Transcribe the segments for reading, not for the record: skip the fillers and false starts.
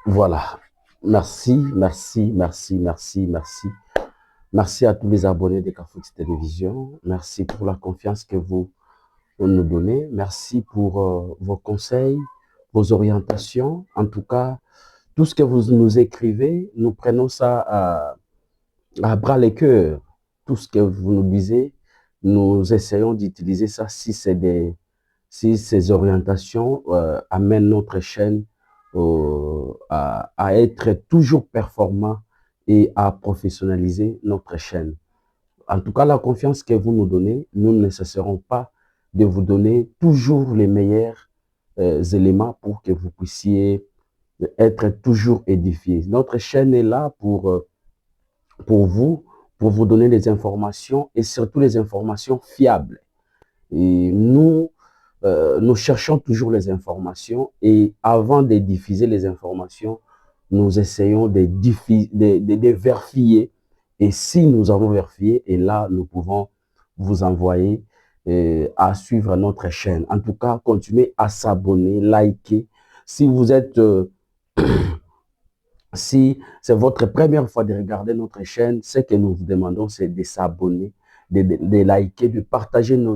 Voilà. Merci, merci, merci, merci, merci. Merci à tous les abonnés de Cafox Télévision. Merci pour la confiance que vous nous donnez. Merci pour vos conseils, vos orientations. En tout cas, tout ce que vous nous écrivez, nous prenons ça à bras le cœur. Tout ce que vous nous disiez, nous essayons d'utiliser ça si ces orientations amènent notre chaîne à être toujours performant et à professionnaliser notre chaîne. En tout cas, la confiance que vous nous donnez, nous ne cesserons pas de vous donner toujours les meilleurs éléments pour que vous puissiez être toujours édifiés. Notre chaîne est là pour vous, pour vous donner des informations et surtout les informations fiables. Et nous cherchons toujours les informations et avant de diffuser les informations, nous essayons de vérifier. Et si nous avons vérifié, et là, nous pouvons vous envoyer à suivre notre chaîne. En tout cas, continuez à s'abonner, liker. Si vous êtes si c'est votre première fois de regarder notre chaîne, ce que nous vous demandons, c'est de s'abonner, de liker, de partager nos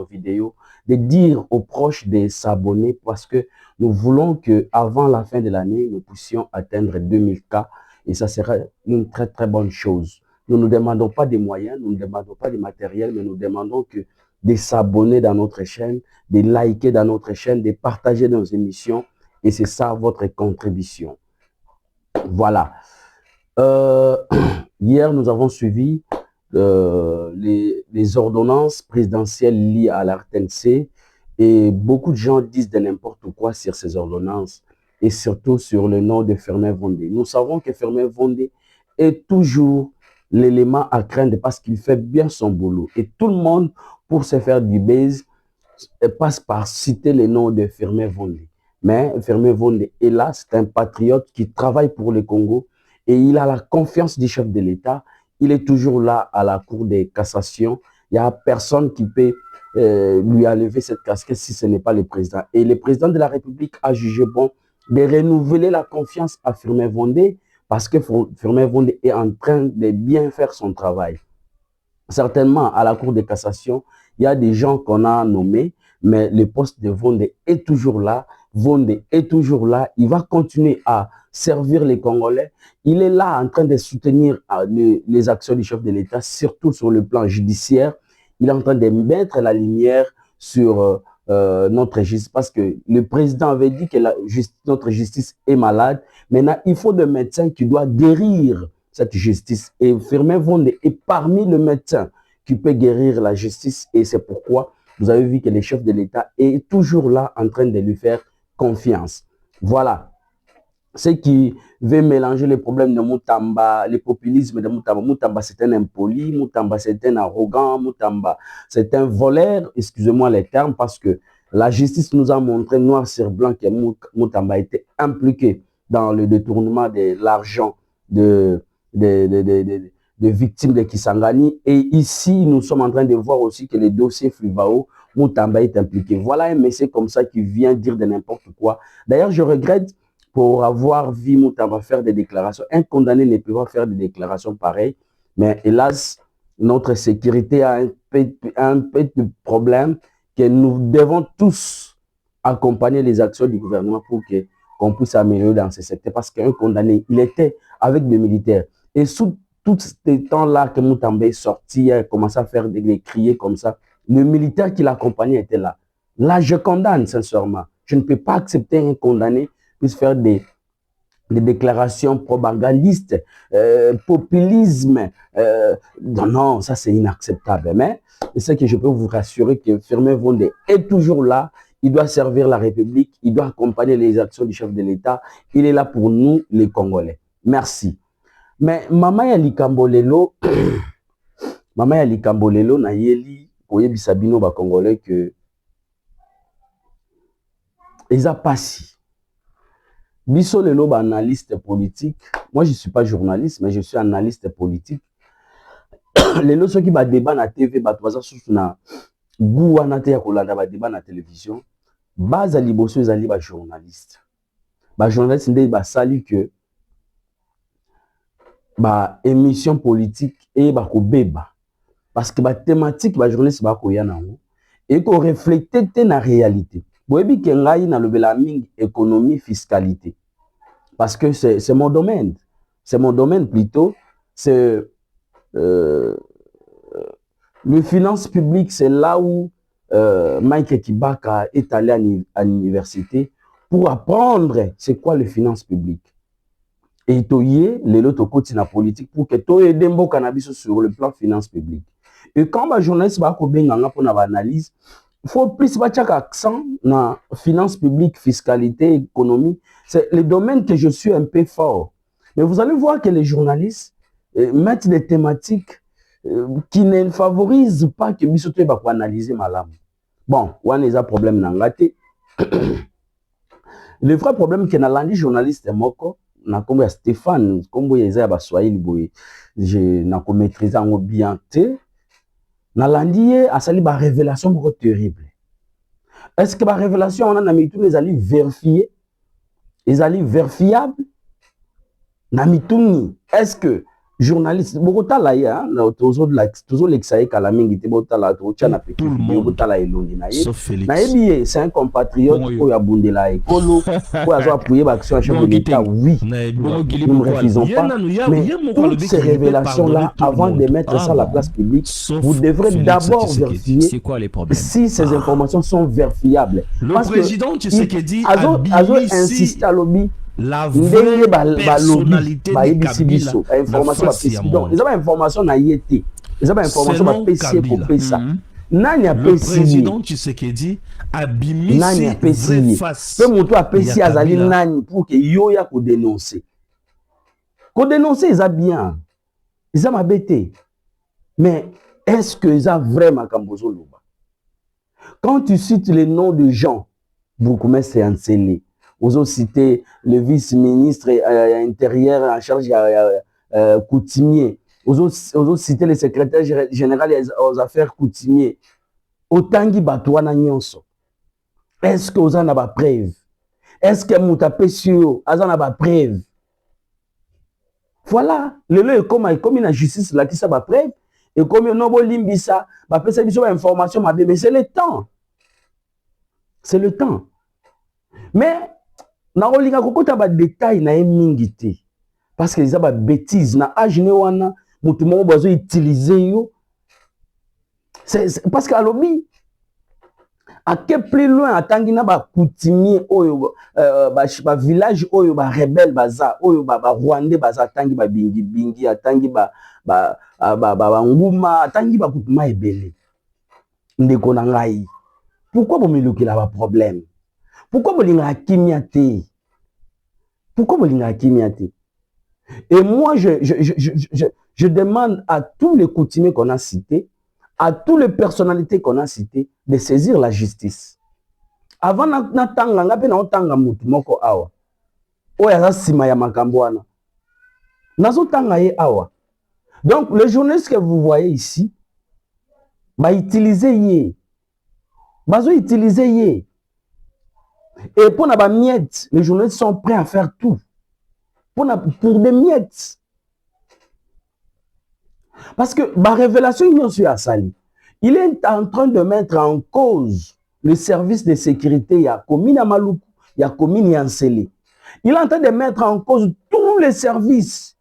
vidéos, de dire aux proches de s'abonner parce que nous voulons qu'avant la fin de l'année, nous puissions atteindre 2000 cas et ça serait une très, très bonne chose. Nous ne demandons pas des moyens, nous ne demandons pas de matériel, mais nous demandons de s'abonner dans notre chaîne, de liker dans notre chaîne, de partager nos émissions et c'est ça votre contribution. Voilà. Euh, Hier, nous avons suivi les ordonnances présidentielles liées à l'RTNC et beaucoup de gens disent de n'importe quoi sur ces ordonnances et surtout sur le nom de Firmin Vondé. Nous savons que Firmin Vondé est toujours l'élément à craindre parce qu'il fait bien son boulot et tout le monde, pour se faire du buzz, passe par citer le nom de Firmin Vondé. Mais Firmin Vondé est là, c'est un patriote qui travaille pour le Congo et il a la confiance du chef de l'État. Il est toujours là à la Cour de cassation. Il n'y a personne qui peut lui enlever cette casquette si ce n'est pas le président. Et le président de la République a jugé bon de renouveler la confiance à Firmin Vondé parce que Firmin Vondé est en train de bien faire son travail. Certainement, à la Cour de cassation, il y a des gens qu'on a nommés, mais le poste de Vondé est toujours là. Vondé est toujours là. Il va continuer à servir les Congolais. Il est là en train de soutenir les actions du chef de l'État, surtout sur le plan judiciaire. Il est en train de mettre la lumière sur notre justice parce que le président avait dit que notre justice est malade. Maintenant, il faut des médecins qui doivent guérir cette justice. Et Firmin Vondé est parmi les médecins qui peut guérir la justice. Et c'est pourquoi vous avez vu que le chef de l'État est toujours là en train de lui faire confiance. Voilà. Ce qui veut mélanger les problèmes de Moutamba, le populisme de Moutamba. Moutamba, c'est un impoli, Moutamba, c'est un arrogant, Moutamba, c'est un voleur, excusez-moi les termes, parce que la justice nous a montré noir sur blanc que Moutamba était impliqué dans le détournement de l'argent de de victimes de Kisangani. Et ici, nous sommes en train de voir aussi que le dossier Fluvao, Moutamba est impliqué. Voilà un message comme ça qui vient dire de n'importe quoi. D'ailleurs, je regrette pour avoir vu Moutamba faire des déclarations. Un condamné ne peut pas faire des déclarations pareilles, mais hélas, notre sécurité a un peu de problème que nous devons tous accompagner les actions du gouvernement pour qu'on puisse améliorer dans ce secteur. Parce qu'un condamné, il était avec des militaires. Et sous tout ce temps-là que Moutamba est sorti, il a commencé à faire des criers comme ça, le militaire qui l'accompagnait était là. Là, je condamne sincèrement. Je ne peux pas accepter un condamné puisse faire des déclarations propagandistes, populisme. Non, ça c'est inacceptable. Mais c'est que je peux vous rassurer que Firmin Vondé est toujours là. Il doit servir la République, il doit accompagner les actions du chef de l'État. Il est là pour nous, les Congolais. Merci. Mais Mama ya Likambolelo, Mama ya Likambolelo na yeli, koyebisa bino ba Congolais que eza pasi. Biso lelo ba analyste politique, moi je suis pas journaliste mais je suis analyste politique. Lelo soki ba débat na TV ba toza susu na goût wana te ya kolanda ba débat na télévision, baza liboso ezali ba journaliste. ba journaliste nde ba sali que ba émission politique et ba ko beba parce que ba thématique ba journaliste ba ko yana ngo et ko refléter te na réalité. Boyebi ke ngai na lobela mingi économie fiscalité parce que c'est mon domaine. C'est mon domaine plutôt, c'est le finance publique, c'est là où Mike Kibaka est allé à l'université pour apprendre c'est quoi le finance publique. Et toye les loto côté na politique pour que toye dembo cannabis sur le plan finance publique. Et quand ma journaliste va ko benga pour na analyse, il faut plus battre accent na finance publique, fiscalité, économie, c'est le domaine que je suis un peu fort. Mais vous allez voir que les journalistes mettent des thématiques qui ne favorisent pas que bisoto va analyser malam. Bon, on a un problème nangate. Le vrai problème que na landi journaliste moko na kombo ya Stéphane, kombo ya Isaiah Baswahili boye, je na ko maîtriser en bien te. Na landi asali ba révélation moko terrible. Est-ce que la révélation, on a mis tous les alliés vérifiés, les alliés vérifiables? Est-ce que journaliste, beaucoup de là, toujours l'exaïe à la mingi, c'est un compatriote qui a bondé la écolo, qui a appuyé l'action à chef de l'État. Oui, nous ne refusons pas. Mais toutes ces révélations-là, avant de mettre ça à la place publique, vous devrez d'abord vérifier si ces informations sont vérifiables. Le président Tshisekedi a insisté à lobby. La vraie personnalité de Kabila. Information donc, ils ont information na yété. Ils ont information na PC pour ça. Le président Tshisekedi a bimisi vraie face. Peu monto a PC azali nani pour que yoya ko dénoncer. Ko dénoncer ils a bien. Ils ont mabété. Mais est-ce que ils ont vraiment kambozo loba? Quand tu cites les noms de gens, vous commencez à enseigner. Vous avez cité le vice-ministre intérieur en charge coutumier. Vous avez cité le secrétaire général aux affaires coutumiers. Autant qui batouana nyonso. Est-ce que vous en avez preuve? Est-ce que vous avez sur vous en avez preuve? Voilà. Le lieu comme la justice là qui ça va preuve et comme on a limbisa, bah peut ça information mais c'est le temps. C'est le temps. Mais na olinga kokota ba détail na mingité parce que ça ba bêtise na âge ne wana mutu mo bazo utiliser yo c'est parce que alobi à quel plus loin atangi na ba coutumier oyo ba village oyo ba rebelle baza oyo ba rwandais baza tangi ba bingi atangi ba nguma atangi ba kutuma ebele ndeko na ngai pourquoi bo milukila ba problème. Pourquoi vous l'avez kimia? Pourquoi vous l'avez kimia? Et moi, je demande à tous les coutumiers qu'on a cités, à toutes les personnalités qu'on a citées, de saisir la justice. Avant natanga ngape na otanga mutu moko awa. Oya sima ya makambo wana. Nazo tanga ye awa. Donc le journaliste que vous voyez ici, va utiliser ye. Bazo utiliser ye. Et pour les miettes, les journalistes sont prêts à faire tout. Pour des miettes. Parce que la révélation, il est en train de mettre en cause le service de sécurité. Il y a commune à Maluku, il y a commune à Ansele. Il est en train de mettre en cause tous les services.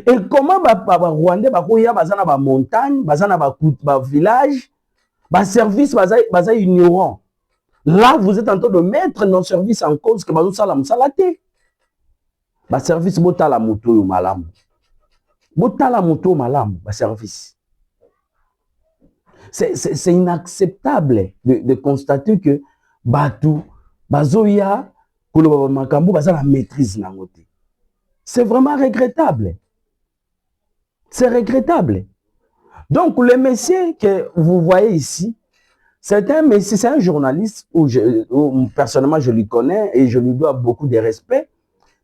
Et comment les Rwandais, les montagnes, les villages, les services, les ignorants. Là, vous êtes en train de mettre nos services en cause que vous salam salate. Ba service botala moto yo malam. Botala moto malam, ba service. C'est inacceptable de constater que Batou, Bazoya, Koloba Makambo, Baza la maîtrise nangote. C'est vraiment regrettable. C'est regrettable. Donc, le monsieur que vous voyez ici, c'est un journaliste où personnellement je lui connais et je lui dois beaucoup de respect.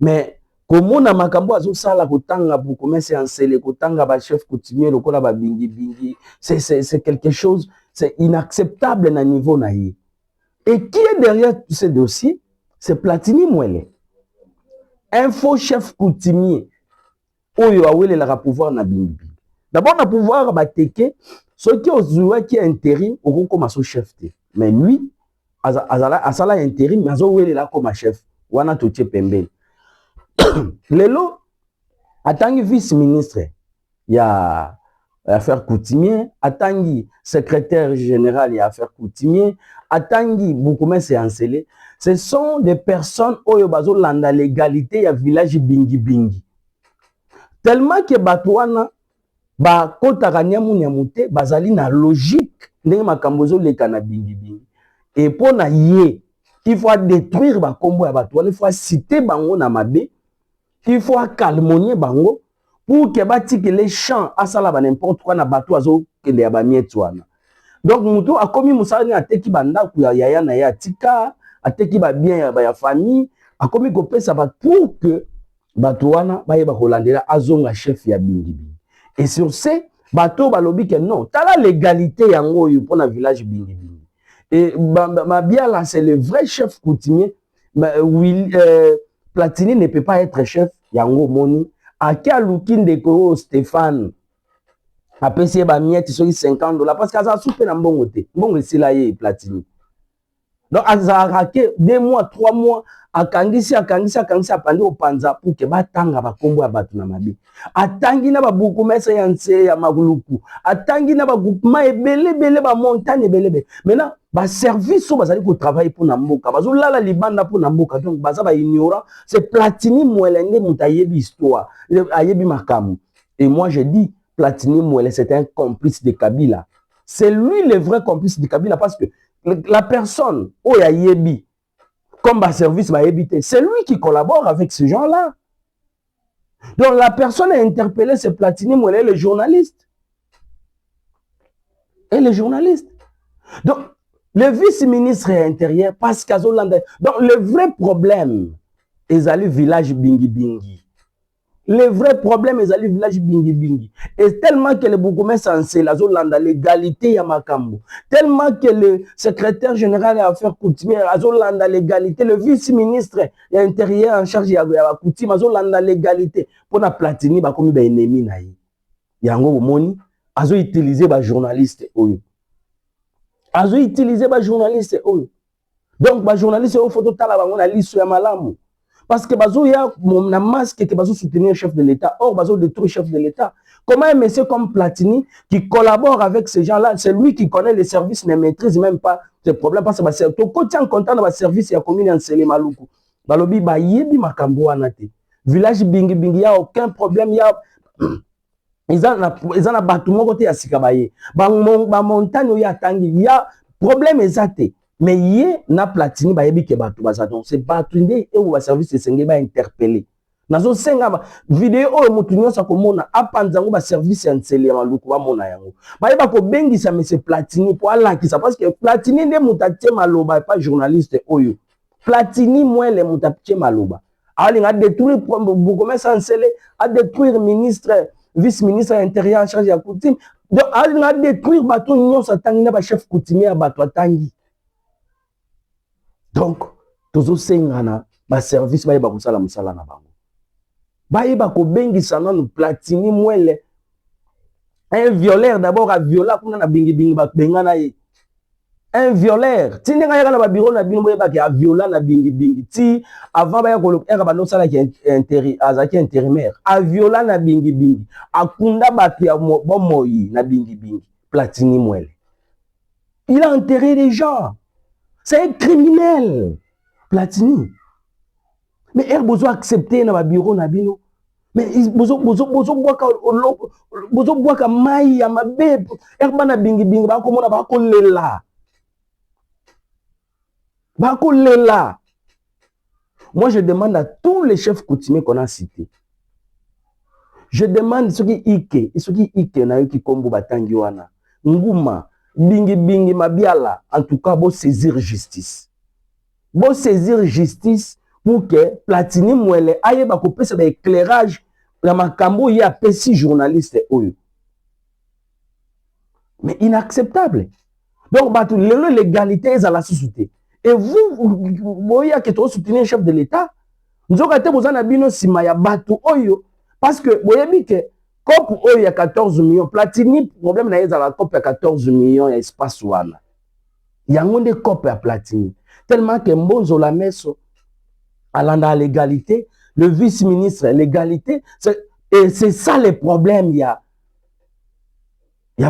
Mais comment na makambo azo sala kotanga pour commencer à enseigner kotanga ba chef coutumier lokola ba bingi c'est quelque chose, c'est inacceptable na niveau na yi. Et qui est derrière tous ces dossiers? c'est Platini Mwele. Un faux chef coutumier. Oyo awele la pouvoir na bingi. D'abord na pouvoir bateke, ceux qui ont qui intérim au comme son chef. Mais lui, asala intérim, mais awele la comme chef. Wana toche pembeni. Lelo atangi vice-ministre, il y a affaires coutumier, atangi secrétaire général, il y a affaires coutumier, atangi Boukoumé c'est encelé. Ce sont des personnes oyo bazo landa légalité ya village bingi bingi. Tellement que batouana ba kota kanyamu nyamute bazali na logique ndenge makambozo leka na bingi bingi. Et pour na yé, il faut détruire ba kombo ya batouana, il faut citer bango na mabe. Il faut calmonier bango pour que batiki les champs à ça là n'importe quoi na bateau azo que les abamietwana. Donc muto a commis musani a teki banda ku ya na ya tika a teki ba bien ya famille a commis ko pesa ba pour que batouana ba yeba holandela azonga chef ya bingi. Et sur ce bateau balobi que non, t'as la légalité yango yo pour na village bingi. Et ma bien là c'est le vrai chef coutumier. Platini ne peut pas être chef, yango moni. Akia Lukin de Stéphane, a payé ba miette sur $50 parce qu'à ça soupe na mbongo te. Mbongo sila ye Platini. Donc azarake 2 mois, 3 mois, akangisi apandi au panza pour que batanga ba kombo ya batu na mabi. Atangi na ba buku mesa ya nse ya maguluku. Atangi na ba groupement ebele ba montagne ebele. Maintenant ba service so bazali ko travailler pour na mboka. Bazo lala libanda pour na mboka. Donc baza ba ignorant, c'est Platini Mwelenge mutayebi histoire, ayebi makamu. Et moi je dis Platini Mwele c'est un complice de Kabila. C'est lui le vrai complice de Kabila parce que la personne oh ya yebi comme ba service ba yebité, c'est lui qui collabore avec ces gens-là. Donc la personne a interpellé ce Platini Mwele, le journaliste. Et le journaliste. Donc le vice-ministre intérieur Pascal Zolanda. Donc le vrai problème est le village Bingi Bingi. Le vrai problème est le village Bingi Bingi. Et tellement que le Bougoumé censé la Zolanda l'égalité ya makambo. Tellement que le secrétaire général à affaires coutumières a Zolanda l'égalité, le vice-ministre intérieur en charge ya coutume a Zolanda l'égalité pour na Platini ba komi ba ennemi na yi. Yango moni azo utiliser ba journaliste oyo. Azo utiliser ba journaliste oyo. Donc ba journaliste oyo photo tala bango na liso ya malamu. Parce que bazo ya na masque que bazo soutenir le chef de l'État, or bazo détruire le chef de l'État. Comment un monsieur comme Platini qui collabore avec ces gens-là, c'est lui qui connaît les services, ne maîtrise même pas ces problèmes parce que c'est tout côté en content dans le service ya commune en Sele Maluku. Balobi ba yebi makambo anate. Village Bingi Bingi ya aucun problème ya ils ont bâtiment côté ya Sikabaye. Ba montagne ya tangi ya problème exact. Mais yé na Platini ba yebi ke batu baza donc c'est batundé et ou service sengé ba interpeller. Nazo senga vidéo o mutu nyonsa ko mona apanzango ba service ya Nsele ya Maluku ba mona yango. Ba yeba ko bengisa monsieur Platini pour ala ki ça parce que Platini nde mutatie maloba pas journaliste oyo. Platini Mwele mutatie maloba. Ali a détruire Bougoumé Nsele, a détruire ministre vice-ministre intérieur en charge de la coutume. Donc ali a détruire bato nyonsa tangi na ba chef coutumier ya bato tangi. Donc, tozo sengana ba service ba yeba kusala musala na bango. Ba yeba ko bengi sana no Platini Mwele. Un violeur d'abord a viola kuna na bingi bingi ba bengana ye. Un violeur. Ti ndenga yaka na ba bureau na bino boyeba ki a viola na bingi bingi. Ti avant ba yako eka ba no sala ki azaki intérimaire. A viola na bingi bingi. Akunda batu ya bomoyi na bingi bingi. Platini Mwele. Il a enterré des gens. C'est un criminel, Platini. Mais il faut accepter dans le bureau nabino. Mais il faut boire maï ya mabe. Erbana bingi bingi ba komona ba kolela. Ba kolela. Moi je demande à tous les chefs coutumiers qu'on a cités. Je demande ceux qui ike na yo ki kombo batangi wana. Nguma Bingi Bingi Mabiala, en tout cas, bon saisir justice. Bon saisir justice pour que Platini Mwele aille ba couper ce éclairage la makambo y a pessi journaliste oyo. Mais inacceptable. Donc bah l'égalité est à la société. Et vous voyez que tu soutenez un chef de l'État. Nous avons été besoin de sima ya batu oyo parce que vous voyez que COP oyo ya 14 millions Platini problème na la COP ya 14 millions ya espace wana. Yango nde COP ya Platini tellement que Mbozo la meso alanda l'égalité, le vice-ministre l'égalité et c'est ça le problème ya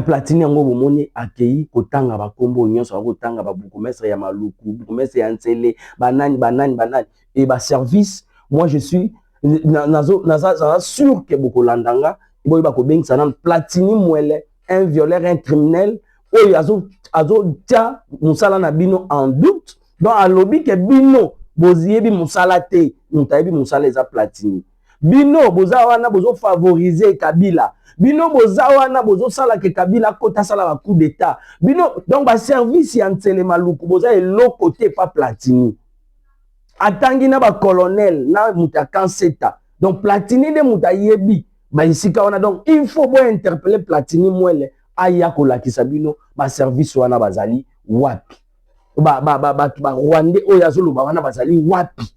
Platini yango bomoni accueilli kotanga ba kombo nyonso kotanga ba bukumestre ya maluku bukumestre ya ntsele banani et ba service moi je suis naza sûr que beaucoup landanga boy ba ko bengisa na Platini mwele un violeur un criminel oyo azo tia musala na bino en doute donc alobi que bino boziyebi musala te mutayebi musala eza Platini bino boza wana bozo favoriser Kabila bino boza wana bozo sala ke Kabila kota sala ba coup d'état bino donc ba service ya ntsele maluku boza eloko côté pas Platini atangi na ba colonel na muta kanseta donc Platini de muta yebi ba isika wana donc il faut bo interpeller Platini mwele aya ko lakisa bino ba service wana bazali wapi ba Rwandais oyo azoloba wana bazali wapi.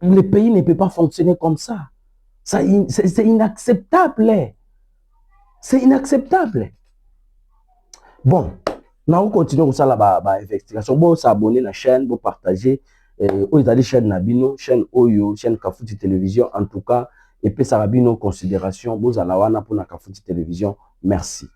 Le pays ne peut pas fonctionner comme ça. C'est inacceptable. C'est inacceptable. Bon, nous continuons comme ça la investigation. Bon, s'abonner à la chaîne, bon partager. Vous avez chaîne Nabino, chaîne Oyo, chaîne Kafouti Télévision en tout cas. Et puis ça va bien nos considérations. Bon, à la wana pour la Kafouti Télévision. Merci.